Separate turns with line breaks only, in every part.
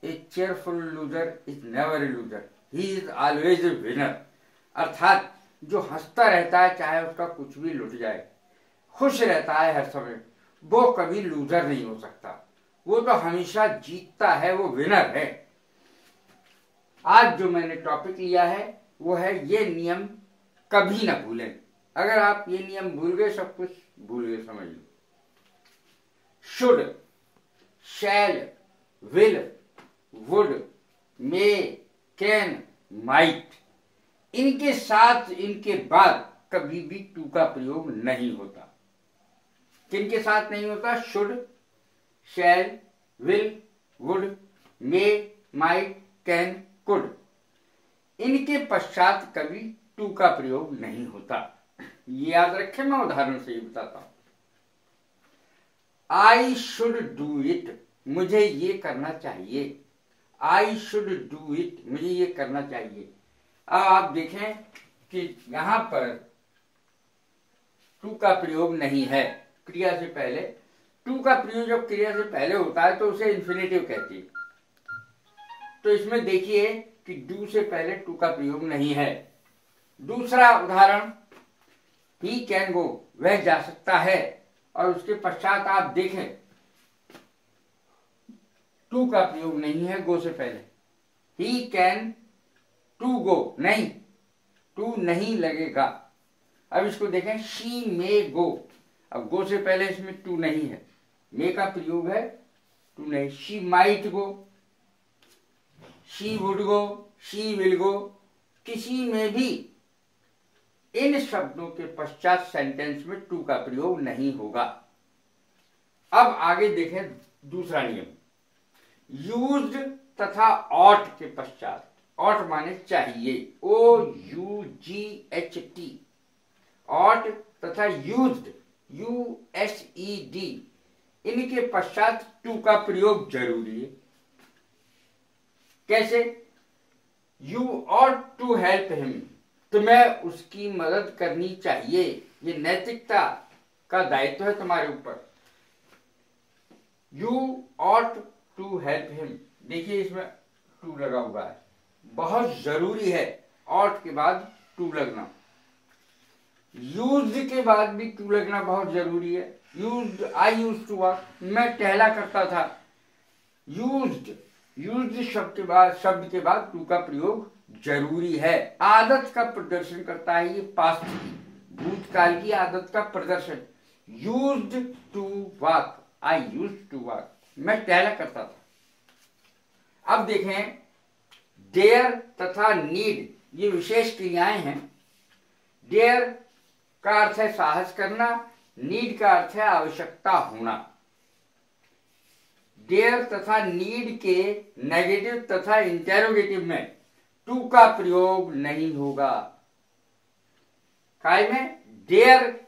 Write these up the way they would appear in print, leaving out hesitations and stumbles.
A cheerful loser is never a loser, he is always a winner. अर्थात जो हंसता रहता है चाहे उसका कुछ भी लुट जाए, खुश रहता है हर समय, वो कभी लूजर नहीं हो सकता, वो तो हमेशा जीतता है, वो विनर है। आज जो मैंने टॉपिक लिया है वो है ये नियम कभी ना भूलें। अगर आप ये नियम भूल गए सब कुछ भूल गए समझ लो। Should, shall, will, would, may, can, might, इनके साथ इनके बाद कभी भी टू का प्रयोग नहीं होता। किनके साथ नहीं होता? Should, shall, will, would, may, might, can, could, इनके पश्चात कभी टू का प्रयोग नहीं होता। ये याद रखें, मैं उदाहरण से ही बताता हूं। आई शुड डू इट, मुझे ये करना चाहिए। आई शुड डू इट, मुझे ये करना चाहिए। अब आप देखें कि यहां पर टू का प्रयोग नहीं है क्रिया से पहले। टू का प्रयोग जब क्रिया से पहले होता है तो उसे इन्फिनेटिव कहती है। तो इसमें देखिए कि डू से पहले टू का प्रयोग नहीं है। दूसरा उदाहरण, ही कैन गो, वह जा सकता है, और उसके पश्चात आप देखें टू का प्रयोग नहीं है गो से पहले। ही कैन टू गो, नहीं, टू नहीं लगेगा। अब इसको देखें, शी मे गो, अब गो से पहले इसमें टू नहीं है, मे का प्रयोग है, टू नहीं। She might go, she would go, she will go, किसी में भी इन शब्दों के पश्चात सेंटेंस में टू का प्रयोग नहीं होगा। अब आगे देखें दूसरा नियम, यूज्ड तथा ऑट के पश्चात, ऑट माने चाहिए, O U G H T, ought तथा used, U S E D, इनके पश्चात टू का प्रयोग जरूरी है। कैसे? You ought to help him, तुम्हें उसकी मदद करनी चाहिए, ये नैतिकता का दायित्व है तुम्हारे ऊपर। You ought to help him, देखिए इसमें टू लगा हुआ है, बहुत जरूरी है ऑट के बाद टू लगना। यूज्ड के बाद भी टू लगना बहुत जरूरी है। Used, I used to walk, मैं टहला करता था। यूज्ड, यूज्ड शब्द के बाद टू का प्रयोग जरूरी है। आदत का प्रदर्शन करता है ये पास्ट की, भूतकाल की आदत का प्रदर्शन। Used to walk, I used to walk, मैं टहला करता था। अब देखें, डेयर तथा नीड, ये विशेष क्रियाएं हैं। डेयर का अर्थ है साहस करना, नीड का अर्थ है आवश्यकता होना। डेयर तथा नीड के नेगेटिव तथा इंटेरोगेटिव में टू का प्रयोग नहीं होगा। काय में? डेयर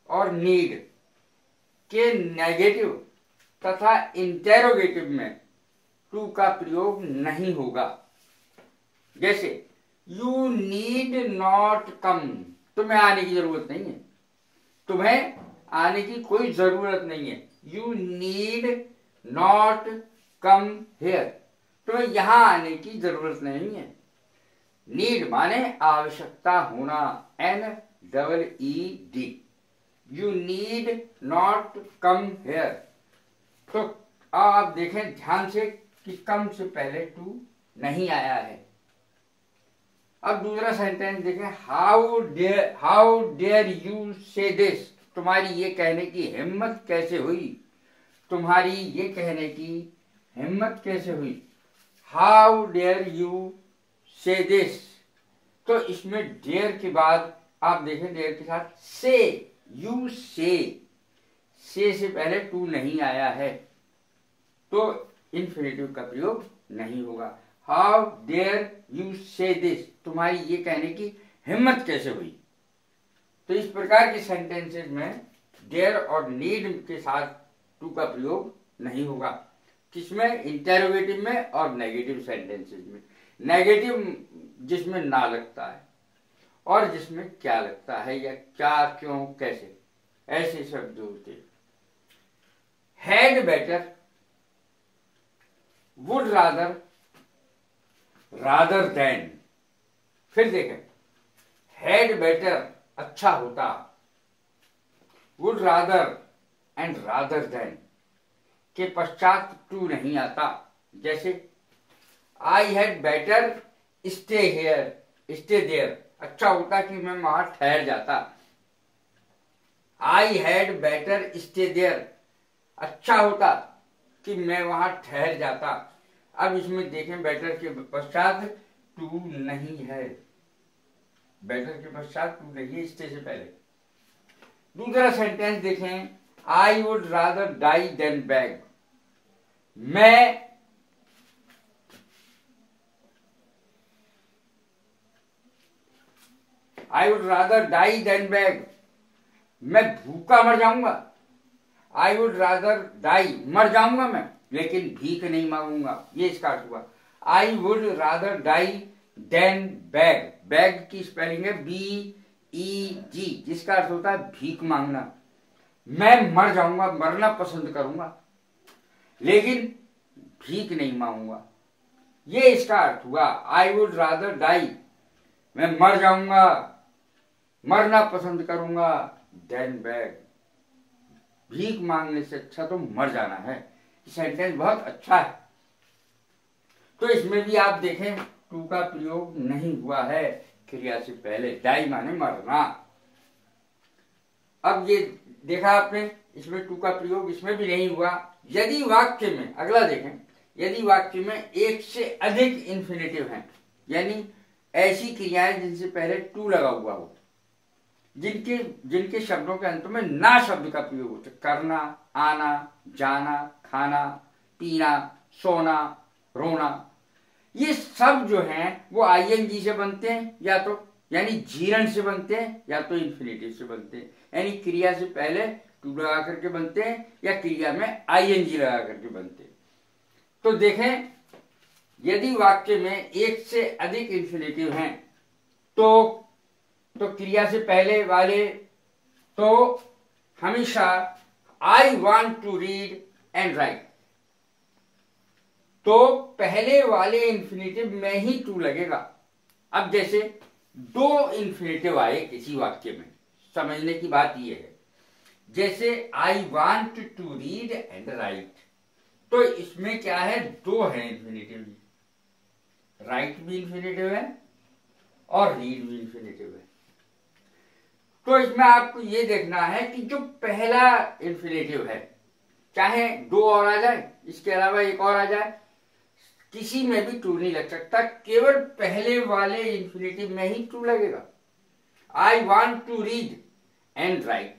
और नीड के नेगेटिव तथा इंटेरोगेटिव में टू का प्रयोग नहीं होगा। जैसे यू नीड नॉट कम, तुम्हें आने की जरूरत नहीं है, तुम्हें आने की कोई जरूरत नहीं है। You need not come hair, तुम्हें यहां आने की जरूरत नहीं है। नीड माने आवश्यकता होना, N double E D, you need not come here. तो आप देखें ध्यान से कि कम से पहले टू नहीं आया है। अब दूसरा सेंटेंस देखें, हाउ डेयर यू से दिस, तुम्हारी ये कहने की हिम्मत कैसे हुई, तुम्हारी ये कहने की हिम्मत कैसे हुई। हाउ डेयर यू से दिस, तो इसमें डेयर के बाद आप देखें डेयर के साथ से, यू से पहले टू नहीं आया है, तो इन्फिनेटिव का प्रयोग नहीं होगा। हाउ डेयर यू से दिस, तुम्हारी ये कहने की हिम्मत कैसे हुई। तो इस प्रकार के सेंटेंसेस में डेयर और नीड के साथ टू का प्रयोग नहीं होगा। किसमें? इंटेरोगेटिव में और नेगेटिव सेंटेंसेस में। नेगेटिव जिसमें ना लगता है और जिसमें क्या लगता है, या क्या, क्यों, कैसे, ऐसे शब्द होते हैं। Had better, would rather, rather than. फिर देखें, हैड बेटर, अच्छा होता। Would rather and rather than के पश्चात टू नहीं आता। जैसे I had better stay here, stay there, अच्छा होता कि मैं वहां ठहर जाता। I had better stay there, अच्छा होता कि मैं वहां ठहर जाता। अब इसमें देखें, बेटर के पश्चात टू नहीं है, बेटर के पश्चात टू नहीं है, स्टे से पहले। दूसरा सेंटेंस देखें, I would rather die than beg, I would rather die than beg, मैं भूखा मर जाऊंगा। आई वुड रादर डाई, मर जाऊंगा मैं, लेकिन भीख नहीं मांगूंगा, ये इसका अर्थ हुआ। I would rather die than beg, beg की स्पेलिंग है BEG, जिसका अर्थ होता है भीख मांगना। मैं मर जाऊंगा, मरना पसंद करूंगा, लेकिन भीख नहीं मांगूंगा, ये इसका अर्थ हुआ। आई वुड रादर डाई, मैं मर जाऊंगा, मरना पसंद करूंगा, देन बैग, भीख मांगने से अच्छा तो मर जाना है। सेंटेंस बहुत अच्छा है। तो इसमें भी आप देखें, टू का प्रयोग नहीं हुआ है क्रिया से पहले, डाई माने मरना। अब ये देखा आपने, इसमें टू का प्रयोग इसमें भी नहीं हुआ। यदि वाक्य में, अगला देखें, यदि वाक्य में एक से अधिक इन्फिनेटिव हैं, यानी ऐसी क्रियाएं जिनसे पहले टू लगा हुआ हो, जिनके शब्दों के अंत में ना शब्द का प्रयोग होता है, करना, आना, जाना, खाना, पीना, सोना, रोना, ये सब जो हैं वो ING से बनते हैं, या तो यानी जीरण से बनते हैं, या तो इन्फिनेटिव से बनते हैं। यानी क्रिया से पहले टू लगा करके बनते हैं, या क्रिया में ING लगा करके बनते हैं। तो देखें, यदि वाक्य में एक से अधिक इन्फिनेटिव हैं तो क्रिया से पहले वाले तो हमेशा I want to read and write, तो पहले वाले इन्फिनेटिव में ही टू लगेगा। अब जैसे दो इन्फिनेटिव आए किसी वाक्य में, समझने की बात यह है, जैसे I want to read and write, तो इसमें क्या है, दो है इन्फिनेटिव, राइट भी इन्फिनेटिव है और रीड भी इन्फिनेटिव है। तो इसमें आपको ये देखना है कि जो पहला इन्फिनेटिव है, चाहे दो और आ जाए, इसके अलावा एक और आ जाए, किसी में भी टू नहीं लग सकता, केवल पहले वाले इन्फिनेटिव में ही टू लगेगा। I want to read and write,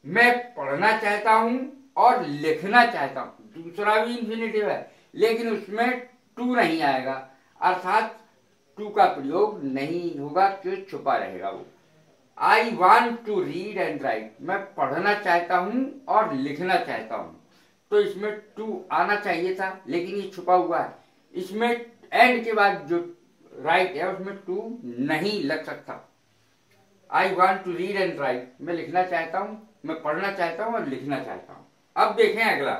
मैं पढ़ना चाहता हूं और लिखना चाहता हूं, दूसरा भी इन्फिनेटिव है, लेकिन उसमें टू नहीं आएगा, अर्थात टू का प्रयोग नहीं होगा, क्यों, छुपा रहेगा वो। I want to read and write, मैं पढ़ना चाहता हूं और लिखना चाहता हूं, तो इसमें टू आना चाहिए था, लेकिन ये छुपा हुआ है। इसमें एंड के बाद जो राइट है उसमें टू नहीं लग सकता। I want to read and write, मैं लिखना चाहता हूं, मैं पढ़ना चाहता हूं और लिखना चाहता हूं। अब देखें अगला,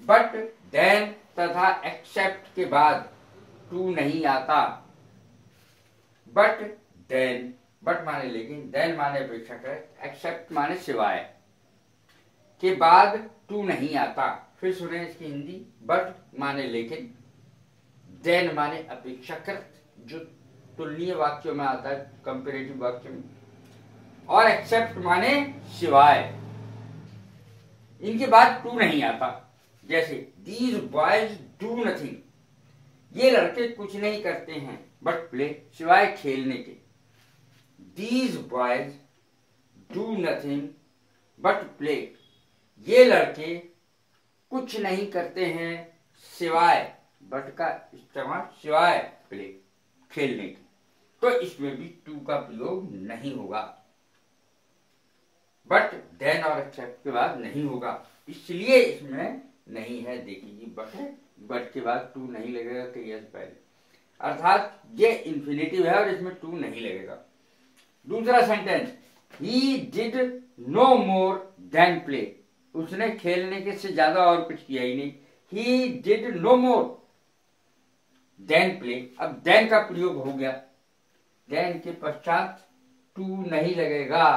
बट, देन तथा एक्सेप्ट के बाद टू नहीं आता। बट, देन, बट माने लेकिन, देन माने अपेक्षाकृत, एक्सेप्ट माने सिवाय, के बाद टू नहीं आता। फिर सुने इसकी हिंदी, बट माने लेकिन, देन माने अपेक्षाकृत, जो तुलनीय वाक्यों में आता है, कंपेरेटिव वाक्य में, और एक्सेप्ट माने सिवाय, इनके बाद टू नहीं आता। जैसे दीज बॉयज डू नथिंग, ये लड़के कुछ नहीं करते हैं बट प्ले, सिवाय खेलने के। These boys do nothing but play, ये लड़के कुछ नहीं करते हैं सिवाय, बट का इस्तेमाल सिवाय प्ले, खेलने के, तो इसमें भी टू का प्रयोग नहीं होगा। बट, देन और एक्सेप्ट के बाद नहीं होगा, इसलिए इसमें नहीं है। देखिए बट है, बट के बाद टू नहीं लगेगा क्रिया से पहले, अर्थात ये इन्फिनेटिव है और इसमें टू नहीं लगेगा। दूसरा sentence, he did no more than play, उसने खेलने के से ज्यादा और कुछ किया ही नहीं। He did no more, than play. अब देन का प्रयोग हो गया, देन के पश्चात टू नहीं लगेगा,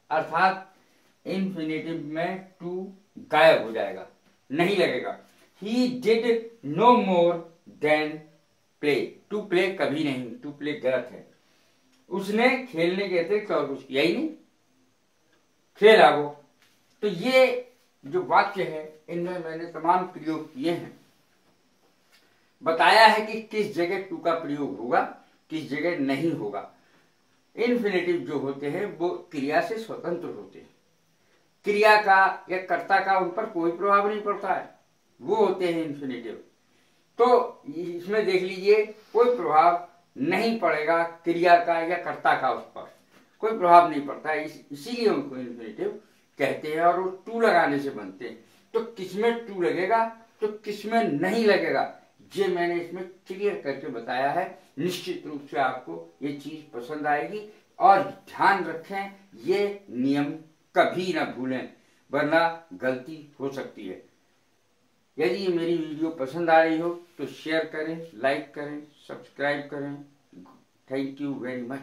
अर्थात इंफिनिटिव में टू गायब हो जाएगा, नहीं लगेगा। He did no more than play, to play कभी नहीं, टू प्ले गलत है। उसने खेलने के अतिरिक्त और कुछ किया ही नहीं, खेला वो। तो ये जो वाक्य है इनमें मैंने तमाम प्रयोग किए हैं, बताया है कि किस जगह टू का प्रयोग होगा, किस जगह नहीं होगा। इन्फिनेटिव जो होते हैं वो क्रिया से स्वतंत्र होते हैं, क्रिया का या कर्ता का उन पर कोई प्रभाव नहीं पड़ता है, वो होते हैं इन्फिनेटिव। तो इसमें देख लीजिए कोई प्रभाव नहीं पड़ेगा क्रिया का या कर्ता का, उस पर कोई प्रभाव नहीं पड़ता है, इसीलिए उनको इन्फिनेटिव कहते हैं और वो टू लगाने से बनते हैं। तो किसमें टू लगेगा तो किसमें नहीं लगेगा, ये मैंने इसमें क्लियर करके बताया है। निश्चित रूप से आपको ये चीज पसंद आएगी और ध्यान रखें, ये नियम कभी ना भूलें वरना गलती हो सकती है। यदि ये मेरी वीडियो पसंद आ रही हो तो शेयर करें, लाइक करें, सब्सक्राइब करें। Thank you very much.